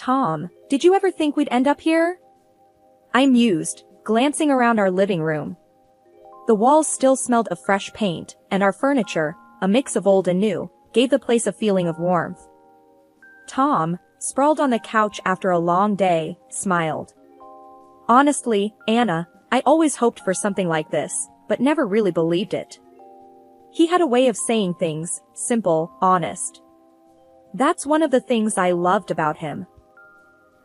Tom, did you ever think we'd end up here? I mused, glancing around our living room. The walls still smelled of fresh paint, and our furniture, a mix of old and new, gave the place a feeling of warmth. Tom, sprawled on the couch after a long day, smiled. Honestly, Anna, I always hoped for something like this, but never really believed it. He had a way of saying things, simple, honest. That's one of the things I loved about him.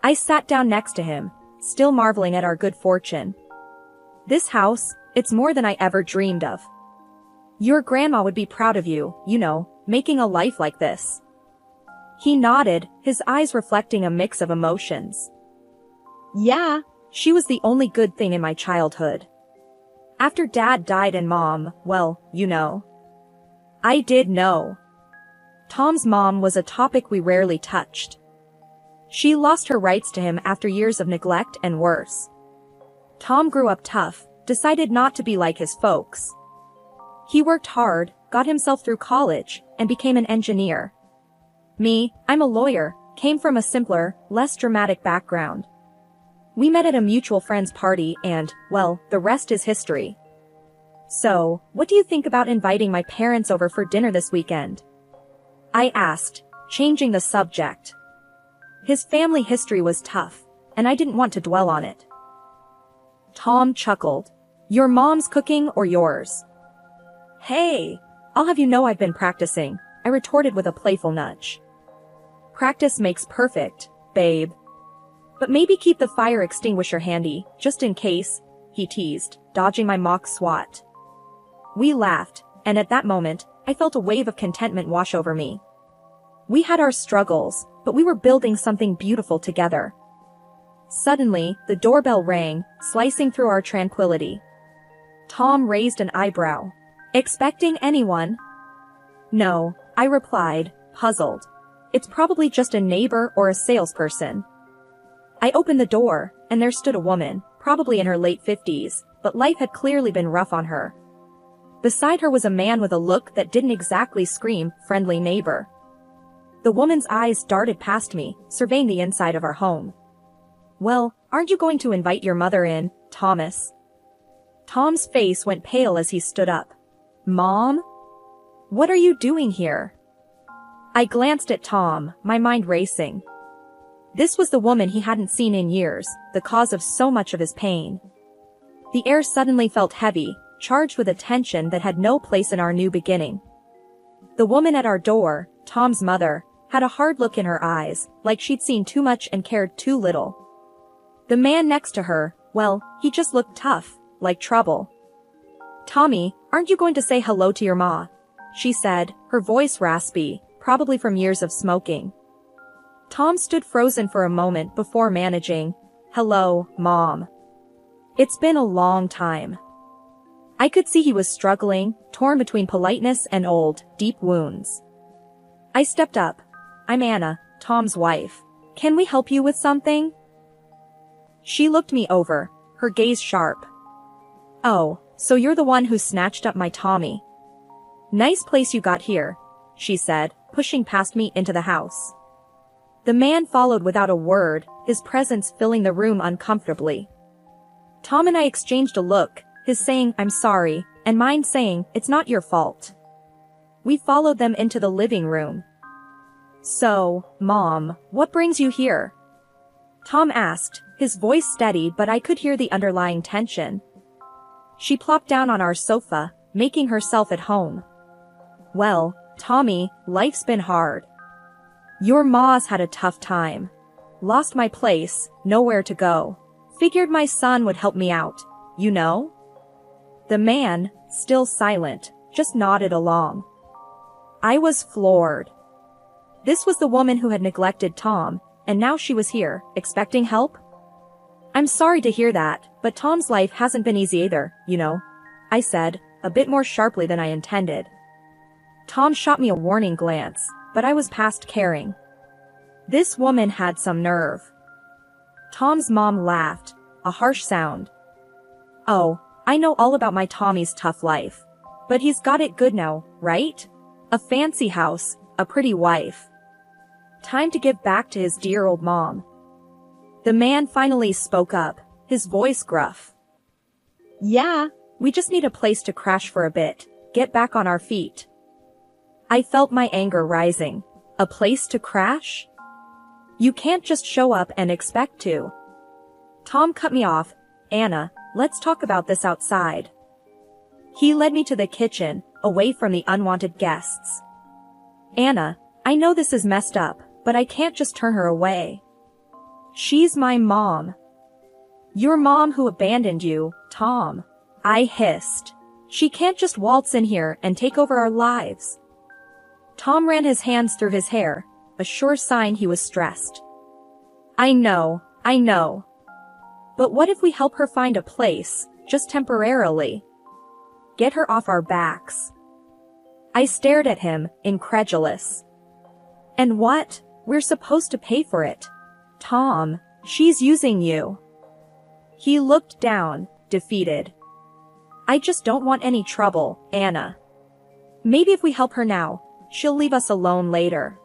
I sat down next to him, still marveling at our good fortune. This house, it's more than I ever dreamed of. Your grandma would be proud of you, making a life like this. He nodded, his eyes reflecting a mix of emotions. Yeah, she was the only good thing in my childhood. After Dad died and Mom, well, I did know. Tom's mom was a topic we rarely touched. She lost her rights to him after years of neglect and worse. Tom grew up tough, decided not to be like his folks. He worked hard, got himself through college, and became an engineer. Me, I'm a lawyer, came from a simpler, less dramatic background. We met at a mutual friend's party and, well, the rest is history. So, what do you think about inviting my parents over for dinner this weekend? I asked, changing the subject. His family history was tough, and I didn't want to dwell on it. Tom chuckled. Your mom's cooking or yours? Hey, I'll have you know I've been practicing, I retorted with a playful nudge. Practice makes perfect, babe. But maybe keep the fire extinguisher handy, just in case, he teased, dodging my mock swat. We laughed, and at that moment, I felt a wave of contentment wash over me. We had our struggles, but we were building something beautiful together. Suddenly, the doorbell rang, slicing through our tranquility. Tom raised an eyebrow. Expecting anyone? No, I replied, puzzled. It's probably just a neighbor or a salesperson. I opened the door, and there stood a woman, probably in her late 50s, but life had clearly been rough on her. Beside her was a man with a look that didn't exactly scream, friendly neighbor. The woman's eyes darted past me, surveying the inside of our home. Well, aren't you going to invite your mother in, Thomas? Tom's face went pale as he stood up. Mom? What are you doing here? I glanced at Tom, my mind racing. This was the woman he hadn't seen in years, the cause of so much of his pain. The air suddenly felt heavy, charged with a tension that had no place in our new beginning. The woman at our door, Tom's mother, had a hard look in her eyes, like she'd seen too much and cared too little. The man next to her, well, he just looked tough, like trouble. Tommy, aren't you going to say hello to your ma? She said, her voice raspy, probably from years of smoking. Tom stood frozen for a moment before managing, hello, Mom. It's been a long time. I could see he was struggling, torn between politeness and old, deep wounds. I stepped up. I'm Anna, Tom's wife. Can we help you with something? She looked me over, her gaze sharp. Oh, so you're the one who snatched up my Tommy. Nice place you got here, she said, pushing past me into the house. The man followed without a word, his presence filling the room uncomfortably. Tom and I exchanged a look, his saying, I'm sorry, and mine saying, it's not your fault. We followed them into the living room. So, Mom, what brings you here? Tom asked, his voice steady, but I could hear the underlying tension. She plopped down on our sofa, making herself at home. Well, Tommy, life's been hard. Your ma's had a tough time. Lost my place, nowhere to go. Figured my son would help me out, The man, still silent, just nodded along. I was floored. This was the woman who had neglected Tom, and now she was here, expecting help? I'm sorry to hear that, but Tom's life hasn't been easy either, I said, a bit more sharply than I intended. Tom shot me a warning glance, but I was past caring. This woman had some nerve. Tom's mom laughed, a harsh sound. Oh, I know all about my Tommy's tough life. But he's got it good now, right? A fancy house, a pretty wife. Time to give back to his dear old mom, The man finally spoke up, his voice gruff. Yeah, we just need a place to crash for a bit, get back on our feet. I felt my anger rising. A place to crash? You can't just show up and expect to. Tom cut me off. Anna, let's talk about this outside. He led me to the kitchen, away from the unwanted guests. Anna, I know this is messed up, but I can't just turn her away. She's my mom. Your mom who abandoned you, Tom. I hissed. She can't just waltz in here and take over our lives. Tom ran his hands through his hair, a sure sign he was stressed. I know. But what if we help her find a place, just temporarily? Get her off our backs. I stared at him, incredulous. And what? We're supposed to pay for it. Tom, she's using you. He looked down, defeated. I just don't want any trouble, Anna. Maybe if we help her now, she'll leave us alone later.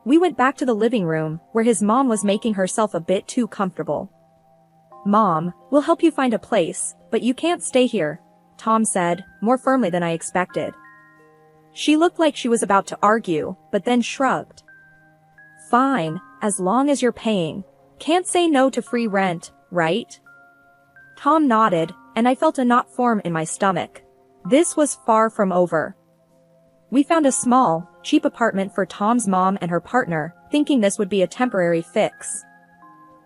We went back to the living room, where his mom was making herself a bit too comfortable. Mom, we'll help you find a place, but you can't stay here, Tom said, more firmly than I expected. She looked like she was about to argue, but then shrugged. Fine, as long as you're paying. Can't say no to free rent, right? Tom nodded, and I felt a knot form in my stomach. This was far from over. We found a small, cheap apartment for Tom's mom and her partner, thinking this would be a temporary fix.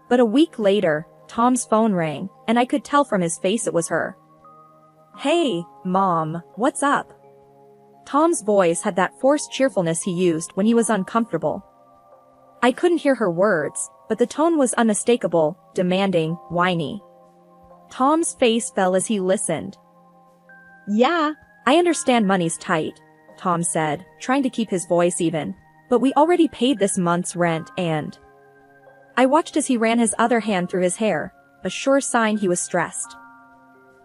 But a week later, Tom's phone rang, and I could tell from his face it was her. Hey, Mom, what's up? Tom's voice had that forced cheerfulness he used when he was uncomfortable. I couldn't hear her words, but the tone was unmistakable, demanding, whiny. Tom's face fell as he listened. Yeah, I understand money's tight, Tom said, trying to keep his voice even, but we already paid this month's rent and... I watched as he ran his other hand through his hair, a sure sign he was stressed.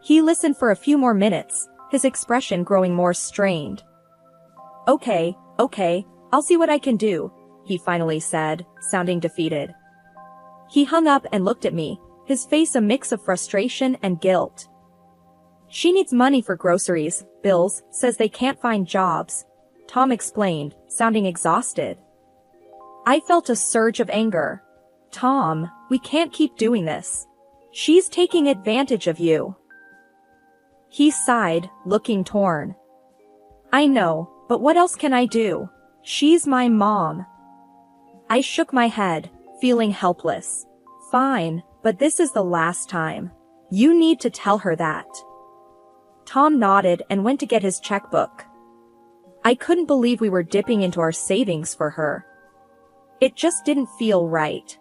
He listened for a few more minutes, his expression growing more strained. Okay, I'll see what I can do, he finally said, sounding defeated. He hung up and looked at me, his face a mix of frustration and guilt. She needs money for groceries, bills, says they can't find jobs, Tom explained, sounding exhausted. I felt a surge of anger. Tom, we can't keep doing this. She's taking advantage of you. He sighed, looking torn. I know, but what else can I do? She's my mom. I shook my head, feeling helpless. Fine, but this is the last time. You need to tell her that. Tom nodded and went to get his checkbook. I couldn't believe we were dipping into our savings for her. It just didn't feel right.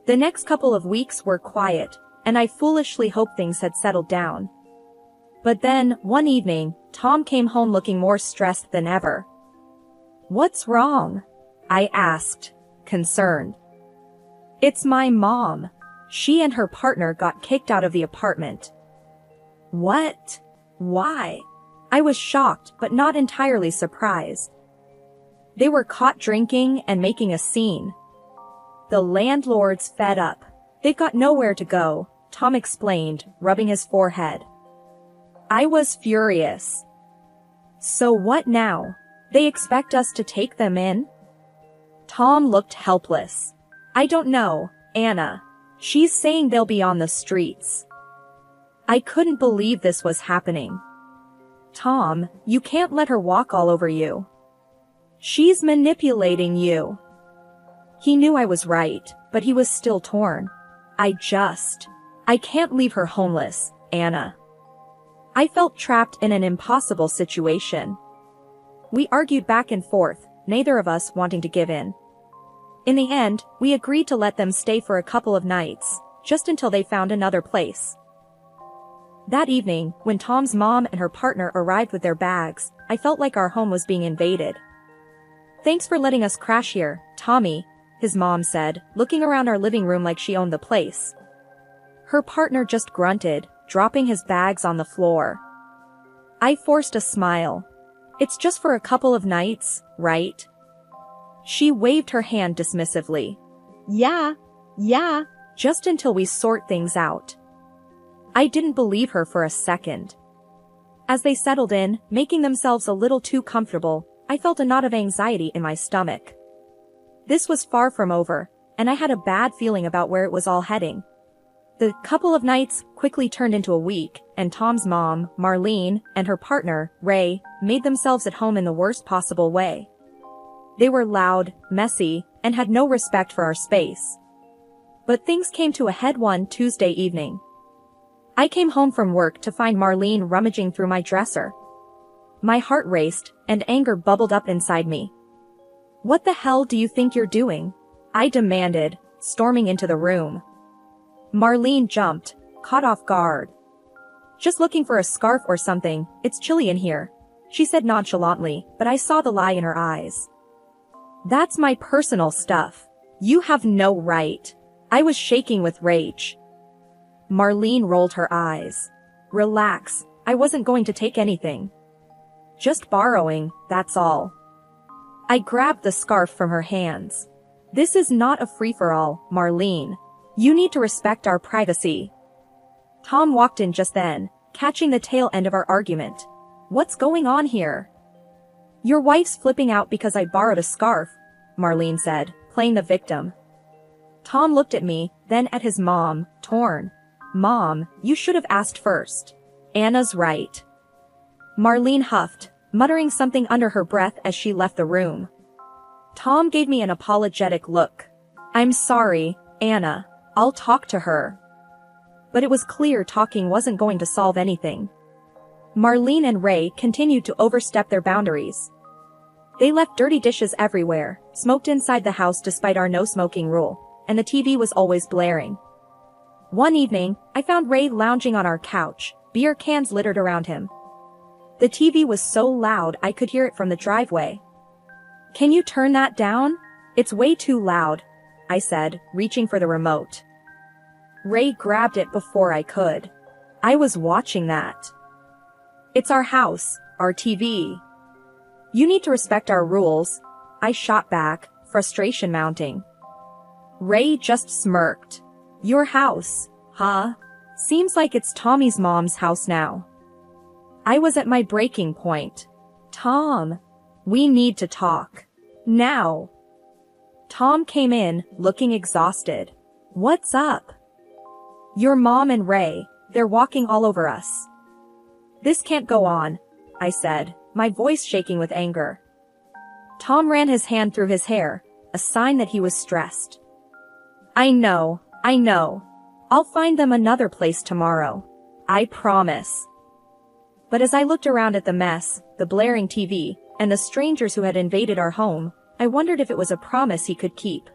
The next couple of weeks were quiet, and I foolishly hoped things had settled down. But then, one evening, Tom came home looking more stressed than ever. What's wrong? I asked, concerned. It's my mom. She and her partner got kicked out of the apartment. What? Why? I was shocked but not entirely surprised. They were caught drinking and making a scene. The landlord's fed up. They've got nowhere to go, Tom explained, rubbing his forehead. I was furious. So what now? They expect us to take them in? Tom looked helpless. I don't know, Anna. She's saying they'll be on the streets. I couldn't believe this was happening. Tom, you can't let her walk all over you. She's manipulating you. He knew I was right, but he was still torn. I can't leave her homeless, Anna. I felt trapped in an impossible situation. We argued back and forth, neither of us wanting to give in. In the end, we agreed to let them stay for a couple of nights, just until they found another place. That evening, when Tom's mom and her partner arrived with their bags, I felt like our home was being invaded. Thanks for letting us crash here, Tommy, his mom said, looking around our living room like she owned the place. Her partner just grunted, dropping his bags on the floor. I forced a smile. It's just for a couple of nights, right? She waved her hand dismissively. Yeah, Yeah, just until we sort things out. I didn't believe her for a second. As they settled in, making themselves a little too comfortable, I felt a knot of anxiety in my stomach. This was far from over, and I had a bad feeling about where it was all heading. The couple of nights quickly turned into a week, and Tom's mom, Marlene, and her partner, Ray, made themselves at home in the worst possible way. They were loud, messy, and had no respect for our space. But things came to a head one Tuesday evening. I came home from work to find Marlene rummaging through my dresser. My heart raced, and anger bubbled up inside me. "What the hell do you think you're doing?" I demanded, storming into the room. Marlene jumped, caught off guard. "Just looking for a scarf or something, it's chilly in here," she said nonchalantly, but I saw the lie in her eyes. "That's my personal stuff. You have no right." I was shaking with rage. Marlene rolled her eyes. "Relax, I wasn't going to take anything. Just borrowing, that's all." I grabbed the scarf from her hands. "This is not a free-for-all, Marlene. You need to respect our privacy." Tom walked in just then, catching the tail end of our argument. "What's going on here?" "Your wife's flipping out because I borrowed a scarf," Marlene said, playing the victim. Tom looked at me, then at his mom, torn. "Mom, you should have asked first. Anna's right." Marlene huffed, muttering something under her breath as she left the room. Tom gave me an apologetic look. "I'm sorry, Anna. I'll talk to her." But it was clear talking wasn't going to solve anything. Marlene and Ray continued to overstep their boundaries. They left dirty dishes everywhere, smoked inside the house despite our no-smoking rule, and the TV was always blaring. One evening, I found Ray lounging on our couch, beer cans littered around him. The TV was so loud I could hear it from the driveway. "Can you turn that down? It's way too loud," I said, reaching for the remote. Ray grabbed it before I could. "I was watching that. It's our house, our TV. You need to respect our rules," I shot back, frustration mounting. Ray just smirked. "Your house, huh? Seems like it's Tommy's mom's house now." I was at my breaking point. "Tom, we need to talk. Now." Tom came in, looking exhausted. "What's up?" "Your mom and Ray, they're walking all over us." "This can't go on," I said, my voice shaking with anger. Tom ran his hand through his hair, a sign that he was stressed. I know. I'll find them another place tomorrow. I promise." But as I looked around at the mess, the blaring TV, and the strangers who had invaded our home, I wondered if it was a promise he could keep.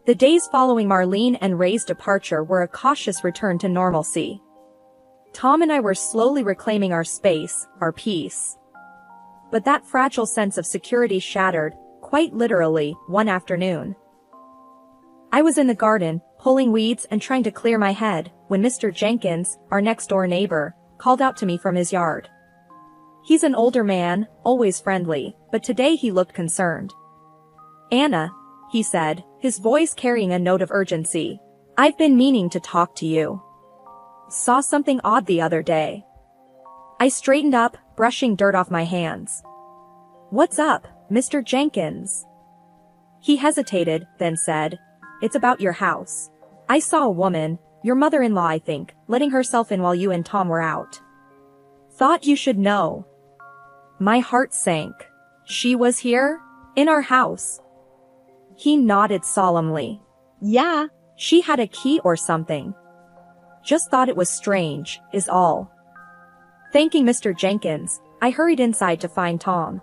The days following Marlene and Ray's departure were a cautious return to normalcy. Tom and I were slowly reclaiming our space, our peace. But that fragile sense of security shattered, quite literally, one afternoon. I was in the garden, pulling weeds and trying to clear my head, when Mr. Jenkins, our next-door neighbor, called out to me from his yard. He's an older man, always friendly, but today he looked concerned. "Anna," he said, his voice carrying a note of urgency, "I've been meaning to talk to you. Saw something odd the other day." I straightened up, brushing dirt off my hands. "What's up, Mr. Jenkins?" He hesitated, then said, "It's about your house. I saw a woman, your mother-in-law I think, letting herself in while you and Tom were out. Thought you should know." My heart sank. "She was here? In our house?" He nodded solemnly. "Yeah, she had a key or something. Just thought it was strange, is all." Thanking Mr. Jenkins, I hurried inside to find Tom.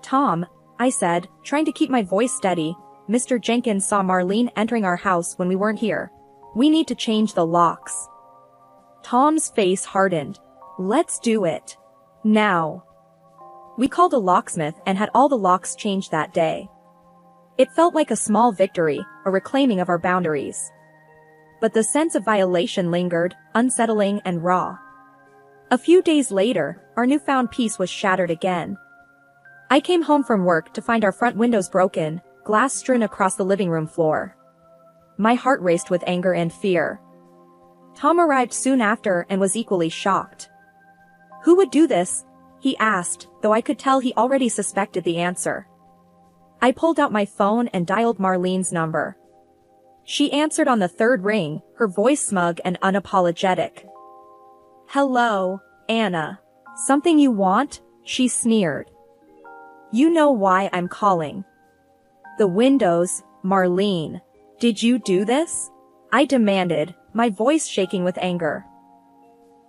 "Tom," I said, trying to keep my voice steady, "Mr. Jenkins saw Marlene entering our house when we weren't here. We need to change the locks." Tom's face hardened. "Let's do it. Now." We called a locksmith and had all the locks changed that day. It felt like a small victory, a reclaiming of our boundaries. But the sense of violation lingered, unsettling and raw. A few days later, our newfound peace was shattered again. I came home from work to find our front windows broken, glass strewn across the living room floor. My heart raced with anger and fear. Tom arrived soon after and was equally shocked. "Who would do this?" he asked, though I could tell he already suspected the answer. I pulled out my phone and dialed Marlene's number. She answered on the third ring, her voice smug and unapologetic. "Hello, Anna. Something you want?" she sneered. "You know why I'm calling." "The windows, Marlene. Did you do this?" I demanded, my voice shaking with anger.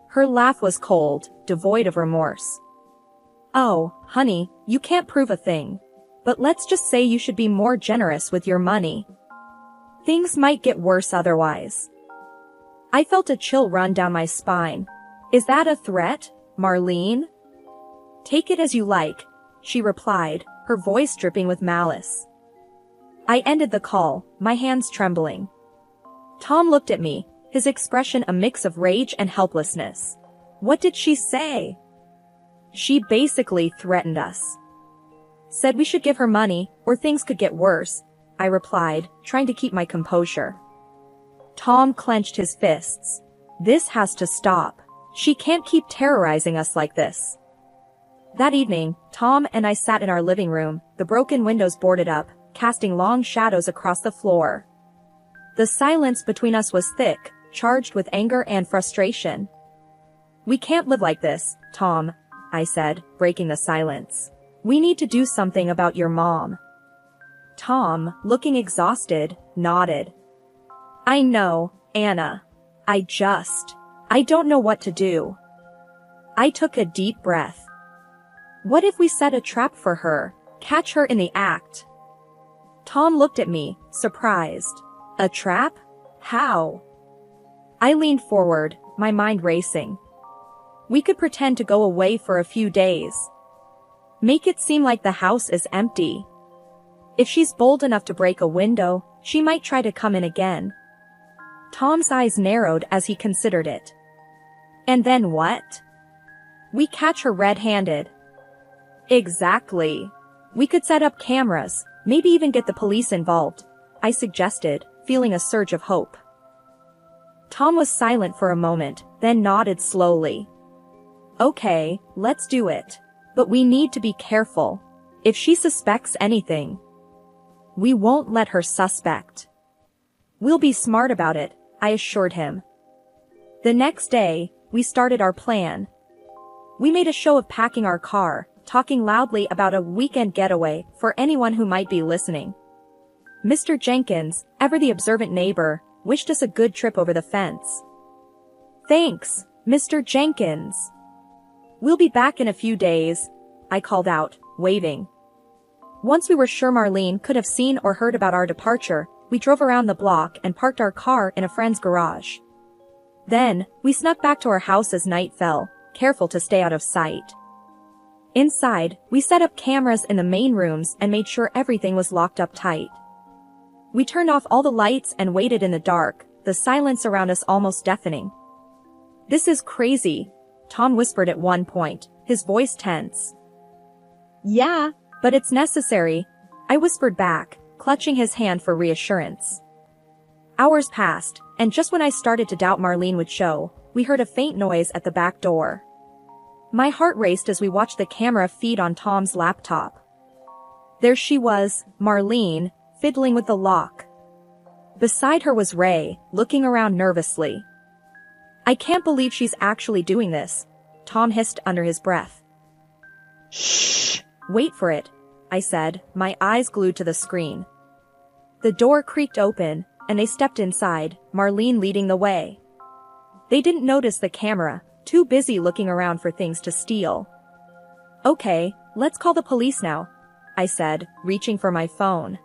Her laugh was cold, devoid of remorse. "Oh, honey, you can't prove a thing. But let's just say you should be more generous with your money. Things might get worse otherwise." I felt a chill run down my spine. "Is that a threat, Marlene?" "Take it as you like," she replied, her voice dripping with malice. I ended the call, my hands trembling. Tom looked at me, his expression a mix of rage and helplessness. "What did she say?" "She basically threatened us. Said we should give her money, or things could get worse," I replied, trying to keep my composure. Tom clenched his fists. "This has to stop. She can't keep terrorizing us like this." That evening, Tom and I sat in our living room, the broken windows boarded up, casting long shadows across the floor. The silence between us was thick, charged with anger and frustration. "We can't live like this, Tom," I said, breaking the silence. "We need to do something about your mom." Tom, looking exhausted, nodded. "I know, Anna. I don't know what to do." I took a deep breath. "What if we set a trap for her, catch her in the act?" Tom looked at me, surprised. "A trap? How?" I leaned forward, my mind racing. "We could pretend to go away for a few days. Make it seem like the house is empty. If she's bold enough to break a window, she might try to come in again." Tom's eyes narrowed as he considered it. "And then what?" "We catch her red-handed." "Exactly. We could set up cameras, maybe even get the police involved," I suggested, feeling a surge of hope. Tom was silent for a moment, then nodded slowly. "Okay, let's do it. But we need to be careful. If she suspects anything, we won't let her suspect." "We'll be smart about it," I assured him. The next day, we started our plan. We made a show of packing our car, talking loudly about a weekend getaway for anyone who might be listening. Mr. Jenkins, ever the observant neighbor, wished us a good trip over the fence. "Thanks, Mr. Jenkins. We'll be back in a few days," I called out, waving. Once we were sure Marlene could have seen or heard about our departure, we drove around the block and parked our car in a friend's garage. Then, we snuck back to our house as night fell, careful to stay out of sight. Inside, we set up cameras in the main rooms and made sure everything was locked up tight. We turned off all the lights and waited in the dark, the silence around us almost deafening. "This is crazy," Tom whispered at one point, his voice tense. "Yeah, but it's necessary," I whispered back, clutching his hand for reassurance. Hours passed, and just when I started to doubt Marlene would show, we heard a faint noise at the back door. My heart raced as we watched the camera feed on Tom's laptop. There she was, Marlene, fiddling with the lock. Beside her was Ray, looking around nervously. "I can't believe she's actually doing this," Tom hissed under his breath. "Shh! Wait for it," I said, my eyes glued to the screen. The door creaked open, and they stepped inside, Marlene leading the way. They didn't notice the camera, too busy looking around for things to steal. "Okay, let's call the police now," I said, reaching for my phone.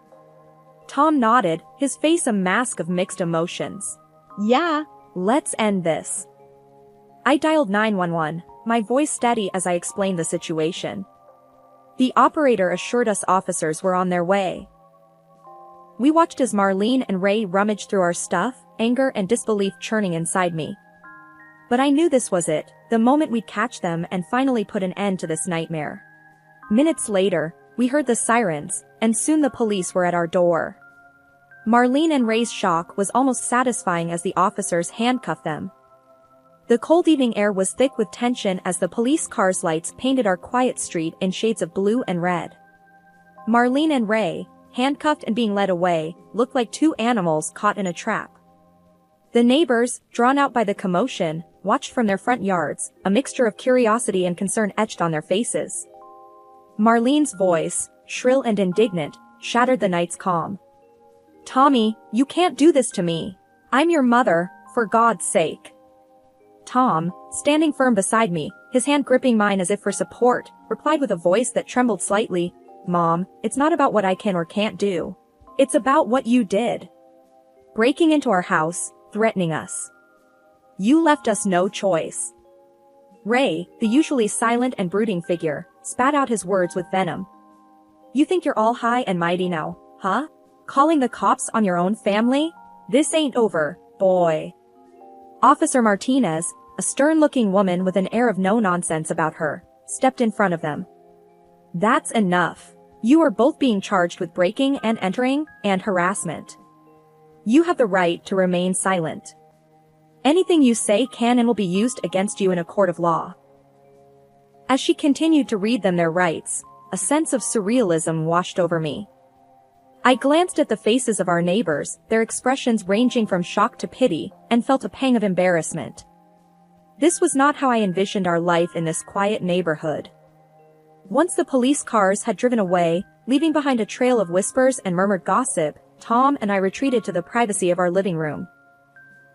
Tom nodded, his face a mask of mixed emotions. "Yeah, let's end this." I dialed 911, my voice steady as I explained the situation. The operator assured us officers were on their way. We watched as Marlene and Ray rummaged through our stuff, anger and disbelief churning inside me. But I knew this was it, the moment we'd catch them and finally put an end to this nightmare. Minutes later, we heard the sirens, and soon the police were at our door. Marlene and Ray's shock was almost satisfying as the officers handcuffed them. The cold evening air was thick with tension as the police car's lights painted our quiet street in shades of blue and red. Marlene and Ray, handcuffed and being led away, looked like two animals caught in a trap. The neighbors, drawn out by the commotion, watched from their front yards, a mixture of curiosity and concern etched on their faces. Marlene's voice, shrill and indignant, shattered the night's calm. "Tommy, you can't do this to me. I'm your mother, for God's sake." Tom, standing firm beside me, his hand gripping mine as if for support, replied with a voice that trembled slightly, "Mom, it's not about what I can or can't do. It's about what you did. Breaking into our house, threatening us. You left us no choice." Ray, the usually silent and brooding figure, spat out his words with venom. "You think you're all high and mighty now, huh? Calling the cops on your own family? This ain't over, boy." Officer Martinez, a stern-looking woman with an air of no-nonsense about her, stepped in front of them. "That's enough. You are both being charged with breaking and entering, and harassment. You have the right to remain silent. Anything you say can and will be used against you in a court of law." As she continued to read them their rights, a sense of surrealism washed over me. I glanced at the faces of our neighbors, their expressions ranging from shock to pity, and felt a pang of embarrassment. This was not how I envisioned our life in this quiet neighborhood. Once the police cars had driven away, leaving behind a trail of whispers and murmured gossip, Tom and I retreated to the privacy of our living room.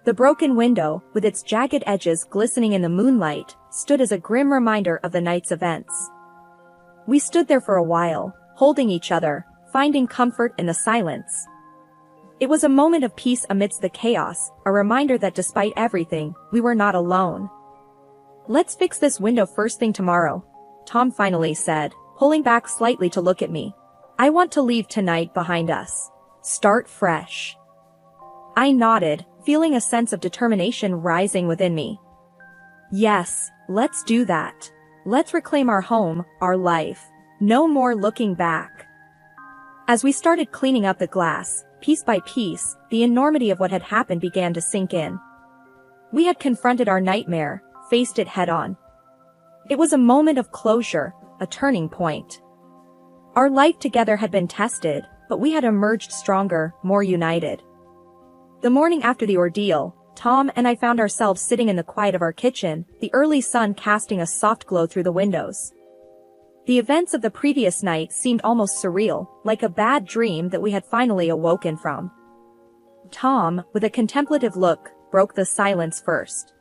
The broken window, with its jagged edges glistening in the moonlight, stood as a grim reminder of the night's events. We stood there for a while, holding each other, finding comfort in the silence. It was a moment of peace amidst the chaos, a reminder that despite everything, we were not alone. "Let's fix this window first thing tomorrow," Tom finally said, pulling back slightly to look at me. "I want to leave tonight behind us. Start fresh." I nodded, feeling a sense of determination rising within me. "Yes, let's do that. Let's reclaim our home, our life. No more looking back." As we started cleaning up the glass, piece by piece, the enormity of what had happened began to sink in. We had confronted our nightmare, faced it head-on. It was a moment of closure, a turning point. Our life together had been tested, but we had emerged stronger, more united. The morning after the ordeal, Tom and I found ourselves sitting in the quiet of our kitchen, the early sun casting a soft glow through the windows. The events of the previous night seemed almost surreal, like a bad dream that we had finally awoken from. Tom, with a contemplative look, broke the silence first.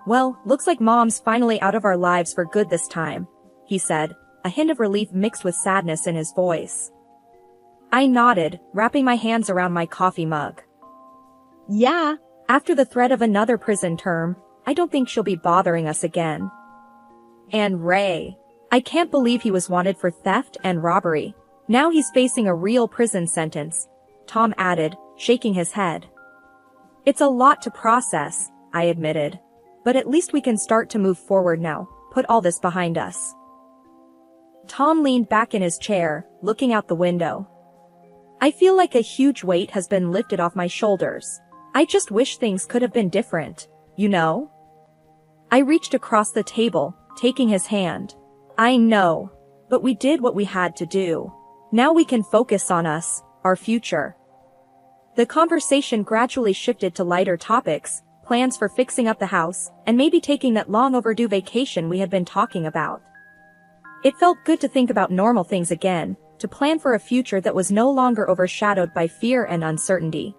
"Well, looks like Mom's finally out of our lives for good this time," he said, a hint of relief mixed with sadness in his voice. I nodded, wrapping my hands around my coffee mug. "Yeah, after the threat of another prison term, I don't think she'll be bothering us again." "And Ray. I can't believe he was wanted for theft and robbery. Now he's facing a real prison sentence," Tom added, shaking his head. "It's a lot to process," I admitted. "But at least we can start to move forward now, put all this behind us." Tom leaned back in his chair, looking out the window. "I feel like a huge weight has been lifted off my shoulders. I just wish things could have been different, you know?" I reached across the table, taking his hand. "I know. But we did what we had to do. Now we can focus on us, our future." The conversation gradually shifted to lighter topics, plans for fixing up the house, and maybe taking that long-overdue vacation we had been talking about. It felt good to think about normal things again, to plan for a future that was no longer overshadowed by fear and uncertainty.